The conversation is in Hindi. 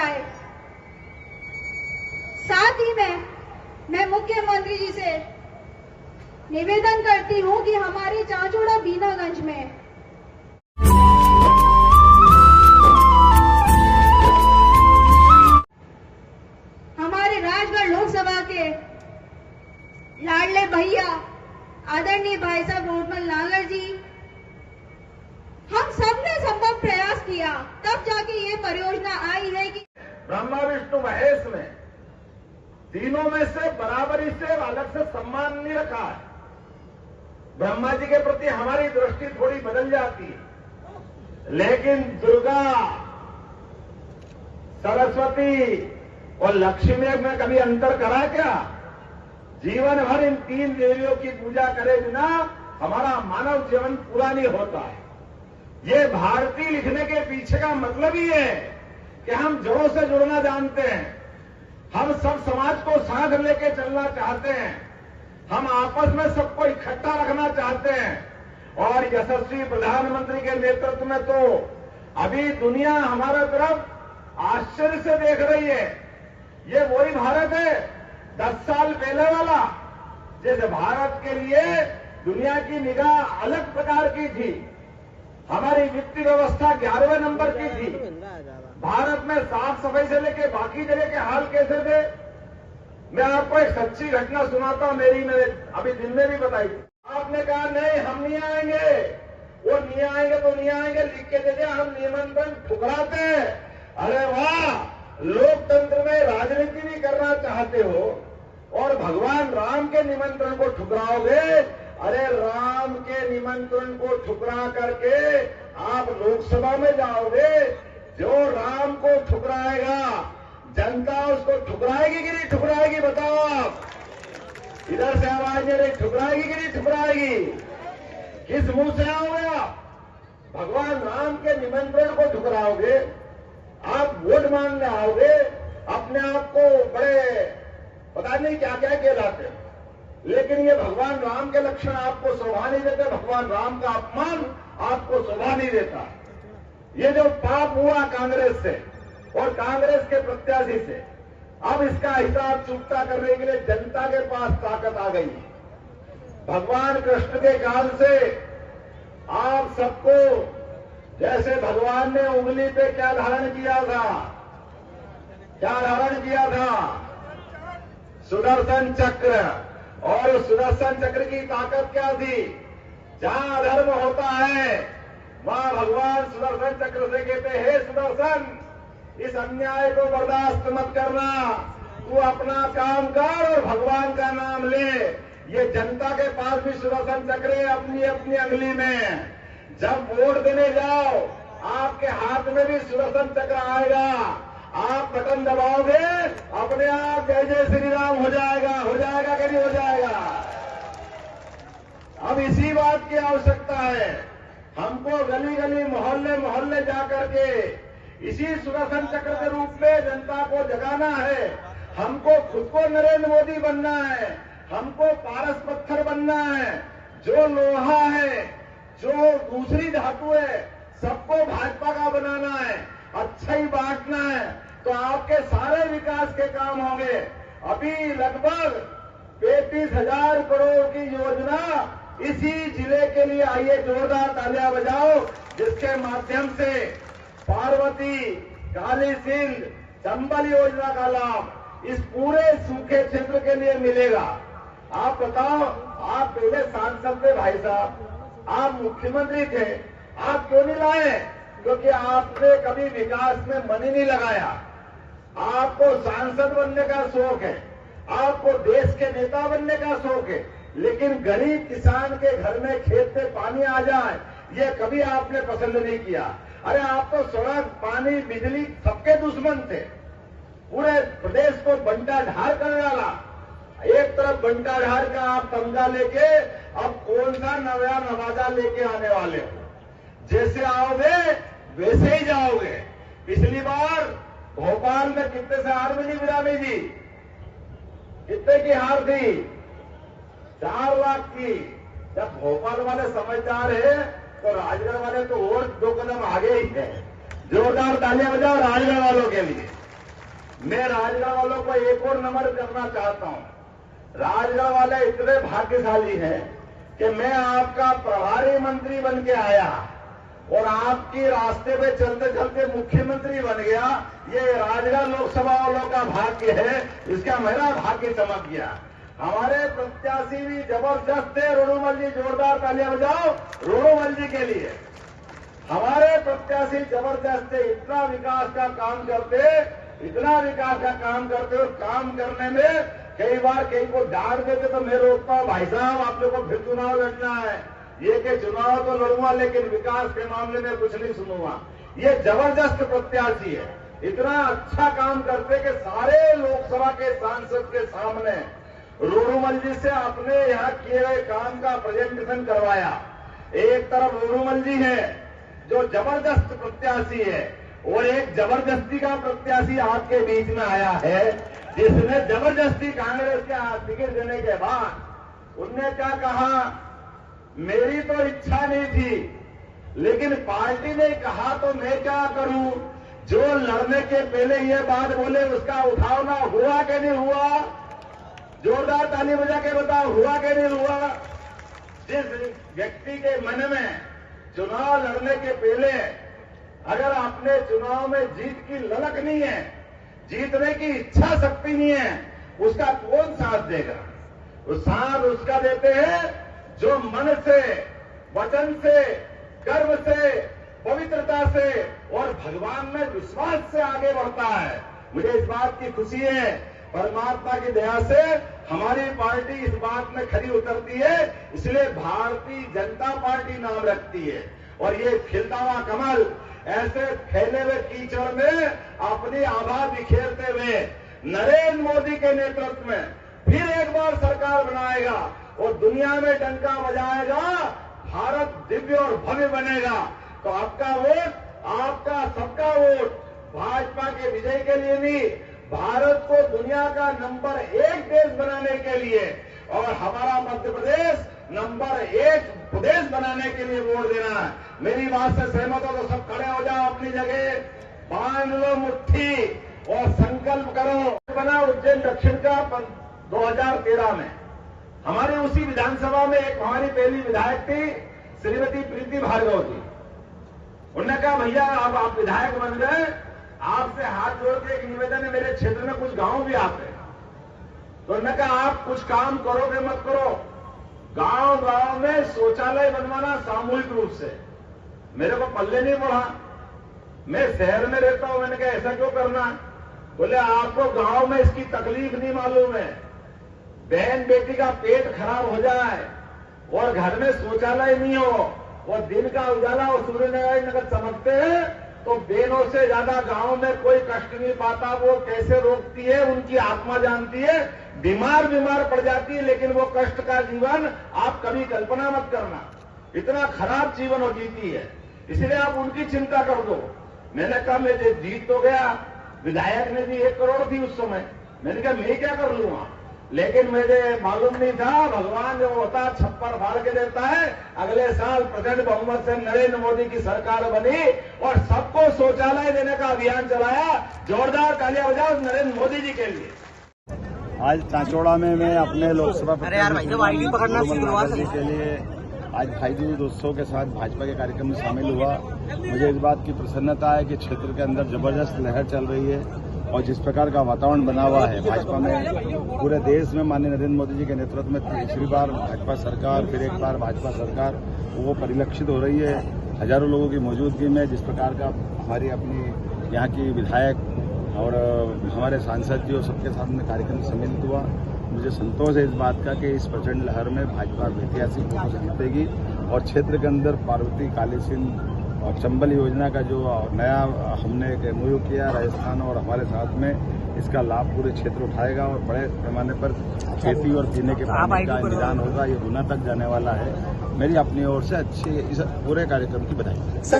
पाए। साथ ही में मैं मुख्यमंत्री जी से निवेदन करती हूं कि हमारे चांचोड़ा बीनागंज में हमारे राजगढ़ लोकसभा के लाडले भैया आदरणीय भाई साहब रोडमल नागर जी, हम सबने संभव प्रयास किया, तब जाके ये परियोजना आई है कि ब्रह्मा विष्णु महेश में तीनों में से बराबरी से अलग से सम्मान नहीं रखा है। ब्रह्मा जी के प्रति हमारी दृष्टि थोड़ी बदल जाती है, लेकिन दुर्गा, सरस्वती और लक्ष्मी में कभी अंतर करा क्या? जीवन भर इन तीन देवियों की पूजा करे बिना हमारा मानव जीवन पूरा नहीं होता है। ये भारती लिखने के पीछे का मतलब ही है कि हम जड़ों से जुड़ना जानते हैं, हम सब समाज को साथ लेके चलना चाहते हैं, हम आपस में सबको इकट्ठा रखना चाहते हैं। और यशस्वी प्रधानमंत्री के नेतृत्व में तो अभी दुनिया हमारा तरफ आश्चर्य से देख रही है। ये वही भारत है 10 साल पहले वाला, जैसे भारत के लिए दुनिया की निगाह अलग प्रकार की थी। हमारी वित्तीय व्यवस्था 11वें नंबर की थी। भारत में साफ सफाई से लेके बाकी जगह के हाल कैसे थे? मैं आपको एक सच्ची घटना सुनाता हूं, मेरे अभी दिन में भी बताई। आपने कहा नहीं हम नहीं आएंगे, वो नहीं आएंगे तो नहीं आएंगे, लिख के दे दिया, हम निमंत्रण ठुकराते हैं। अरे वाह, लोकतंत्र में राजनीति भी करना चाहते हो और भगवान राम के निमंत्रण को ठुकराओगे। अरे राम के निमंत्रण को ठुकरा करके आप लोकसभा में जाओगे, जो राम को ठुकराएगा जनता उसको ठुकराएगी कि नहीं ठुकराएगी? बताओ आप। इधर से आवाज दे रही, ठुकराएगी कि नहीं ठुकराएगी? किस मुंह से आओगे आप? भगवान राम के निमंत्रण को ठुकराओगे, आप वोट मांगने आओगे, अपने आप को बड़े पता नहीं क्या क्या कहलाते हैं, लेकिन ये भगवान राम के लक्षण आपको शोभा नहीं देते, भगवान राम का अपमान आपको शोभा नहीं देता। ये जो पाप हुआ कांग्रेस से और कांग्रेस के प्रत्याशी से, अब इसका हिसाब चुकता करने के लिए जनता के पास ताकत आ गई। भगवान कृष्ण के काल से आप सबको, जैसे भगवान ने उंगली पे क्या धारण किया था, क्या धारण किया था? सुदर्शन चक्र। और उस सुदर्शन चक्र की ताकत क्या थी? जहां अधर्म होता है वहां भगवान सुदर्शन चक्र से कहते हैं, हे सुदर्शन, इस अन्याय को बर्दाश्त मत करना, तू अपना काम कर और भगवान का नाम ले। ये जनता के पास भी सुदर्शन चक्र है अपनी अपनी अंगुली में। जब वोट देने जाओ आपके हाथ में भी सुदर्शन चक्र आएगा, आप बटन दबाओगे, अपने आप जय जय श्री राम हो जाएगा कि नहीं हो जाएगा? अब इसी बात की आवश्यकता है। हमको गली गली मोहल्ले मोहल्ले जाकर के इसी सुदर्शन चक्र के रूप में जनता को जगाना है। हमको खुद को नरेंद्र मोदी बनना है, हमको पारस पत्थर बनना है। जो लोहा है, जो दूसरी धातु है, सबको भाजपा का बनाना है, अच्छा ही बांटना है, तो आपके सारे विकास के काम होंगे। अभी लगभग 35,000 करोड़ की योजना इसी जिले के लिए आई है, जोरदार तालियां बजाओ, जिसके माध्यम से पार्वती, काली सिंध, चंबल योजना का लाभ इस पूरे सूखे क्षेत्र के लिए मिलेगा। आप बताओ, आप पहले सांसद थे भाई साहब, आप मुख्यमंत्री थे, आप क्यों नहीं लाए? क्योंकि आपने कभी विकास में मन ही नहीं लगाया। आपको सांसद बनने का शौक है, आपको देश के नेता बनने का शौक है, लेकिन गरीब किसान के घर में खेत में पानी आ जाए ये कभी आपने पसंद नहीं किया। अरे आप तो सड़क, पानी, बिजली सबके दुश्मन थे, पूरे प्रदेश को बंटा ढार कर डाला। एक तरफ बंटा ढार का आप तमगा लेके अब कौन सा नया नवाजा लेके आने वाले हो? जैसे आओगे वैसे ही जाओगे। पिछली बार भोपाल में कितने से हार मिली बिरामी जी? कितने की हार थी? 4 लाख की। जब भोपाल वाले समझदार है तो राजगढ़ वाले तो और 2 कदम आगे ही है। जोरदार तालियां बजाओ राजगढ़ वालों के लिए। मैं राजगढ़ वालों को एक और नंबर करना चाहता हूं। राजगढ़ वाले इतने भाग्यशाली हैं कि मैं आपका प्रभारी मंत्री बन के आया और आपकी रास्ते पे चलते चलते मुख्यमंत्री बन गया। ये राजगढ़ लोकसभा वालों का भाग्य है, इसका मेरा भाग्य चमक गया। हमारे प्रत्याशी भी जबरदस्त है। रोडूमल जी, जोरदार तालियां बजाओ रोडूमल जी के लिए। हमारे प्रत्याशी जबरदस्त है, इतना विकास का काम करते, इतना विकास का काम करते, और काम करने में कई बार कहीं को डांट देते तो मैं रोकता हूं, भाई साहब आप लोगों को फिर चुनाव लड़ना है। ये कि चुनाव तो लड़ूंगा लेकिन विकास के मामले में कुछ नहीं सुनूंगा। ये जबरदस्त प्रत्याशी है, इतना अच्छा काम करते कि सारे लोकसभा के सांसद के सामने रोडूमल जी से अपने यहाँ किए गए काम का प्रेजेंटेशन करवाया। एक तरफ रोडूमल जी है जो जबरदस्त प्रत्याशी है, और एक जबरदस्ती का प्रत्याशी आपके बीच में आया है जिसने जबरदस्ती कांग्रेस के टिकट देने के बाद उनने क्या कहा, मेरी तो इच्छा नहीं थी लेकिन पार्टी ने कहा तो मैं क्या करूं। जो लड़ने के पहले ये बात बोले उसका उठाव ना हुआ कि नहीं हुआ? जोरदार ताली बजा के बताओ, हुआ कि नहीं हुआ? जिस व्यक्ति के मन में चुनाव लड़ने के पहले अगर अपने चुनाव में जीत की ललक नहीं है, जीतने की इच्छा शक्ति नहीं है, उसका कौन साथ देगा? वो साथ उसका देते हैं जो मन से, वचन से, कर्म से, पवित्रता से और भगवान में विश्वास से आगे बढ़ता है। मुझे इस बात की खुशी है, परमात्मा की दया से हमारी पार्टी इस बात में खरी उतरती है, इसलिए भारतीय जनता पार्टी नाम रखती है। और ये खिलता हुआ कमल ऐसे फैले हुए कीचड़ में अपनी आभा बिखेरते हुए नरेंद्र मोदी के नेतृत्व में फिर एक बार सरकार बनाएगा और दुनिया में डंका बजाएगा, भारत दिव्य और भव्य बनेगा। तो आपका वोट, आपका सबका वोट भाजपा के विजय के लिए नहीं, भारत को दुनिया का नंबर 1 देश बनाने के लिए और हमारा मध्य प्रदेश नंबर 1 प्रदेश बनाने के लिए वोट देना है। मेरी बात से सहमत हो तो सब खड़े हो जाओ अपनी जगह, बांध लो मुट्ठी और संकल्प करो। बना उज्जैन दक्षिण का 2013 में हमारी उसी विधानसभा में एक हमारी पहली विधायक थी श्रीमती प्रीति भार्गव जी। उन्होंने कहा भैया अब आप विधायक बन गए, आपसे हाथ जोड़ के एक निवेदन है, मेरे क्षेत्र में कुछ गांव भी आते हैं, तो उन्होंने कहा आप कुछ काम करोगे मत करो, गांव गांव में शौचालय बनवाना सामूहिक रूप से। मेरे को पल्ले नहीं पड़ा, मैं शहर में रहता हूं, मैंने कहा ऐसा क्यों करना? बोले आपको गांव में इसकी तकलीफ नहीं मालूम है, बहन बेटी का पेट खराब हो जाए और घर में शौचालय नहीं हो और दिन का उजाला और सूर्यनारायण नगर चमकते हैं तो बहनों से ज्यादा गांव में कोई कष्ट नहीं पाता। वो कैसे रोकती है उनकी आत्मा जानती है, बीमार पड़ जाती है, लेकिन वो कष्ट का जीवन आप कभी कल्पना मत करना, इतना खराब जीवन वो जीती है, इसलिए आप उनकी चिंता कर दो। मैंने कहा मैं जीत तो गया, विधायक ने दी 1 करोड़ थी उस समय, मैंने कहा मैं क्या कर लूंगा, लेकिन मुझे मालूम नहीं था भगवान जो होता छप्पर फाड़ के देता है। अगले साल प्रचंड बहुमत से नरेंद्र मोदी की सरकार बनी और सबको शौचालय देने का अभियान चलाया। जोरदार तालियां बजाओ नरेंद्र मोदी जी के लिए। आज चांचौड़ा में मैं अपने लोकसभा प्रत्याशी के लिए आज भाई दूज उत्सव के साथ भाजपा के कार्यक्रम में शामिल हुआ। मुझे इस बात की प्रसन्नता है कि क्षेत्र के अंदर जबरदस्त लहर चल रही है और जिस प्रकार का वातावरण बना हुआ है भाजपा में, पूरे देश में माननीय नरेंद्र मोदी जी के नेतृत्व में तीसरी बार भाजपा सरकार, फिर एक बार भाजपा सरकार वो परिलक्षित हो रही है। हजारों लोगों की मौजूदगी में जिस प्रकार का हमारी अपनी यहाँ की विधायक और हमारे सांसद जी और सबके साथ में कार्यक्रम सम्मिलित हुआ, मुझे संतोष है इस बात का कि इस प्रचंड लहर में भाजपा ऐतिहासिक वोटों से जीतेगी और क्षेत्र के अंदर पार्वती, काली सिंध और चंबल योजना का जो नया हमने एक MOU किया राजस्थान और हमारे साथ में, इसका लाभ पूरे क्षेत्र उठाएगा और बड़े पैमाने पर खेती और पीने के पानी का इंतजाम होगा। ये गुना तक जाने वाला है। मेरी अपनी ओर से अच्छी इस पूरे कार्यक्रम की बधाई।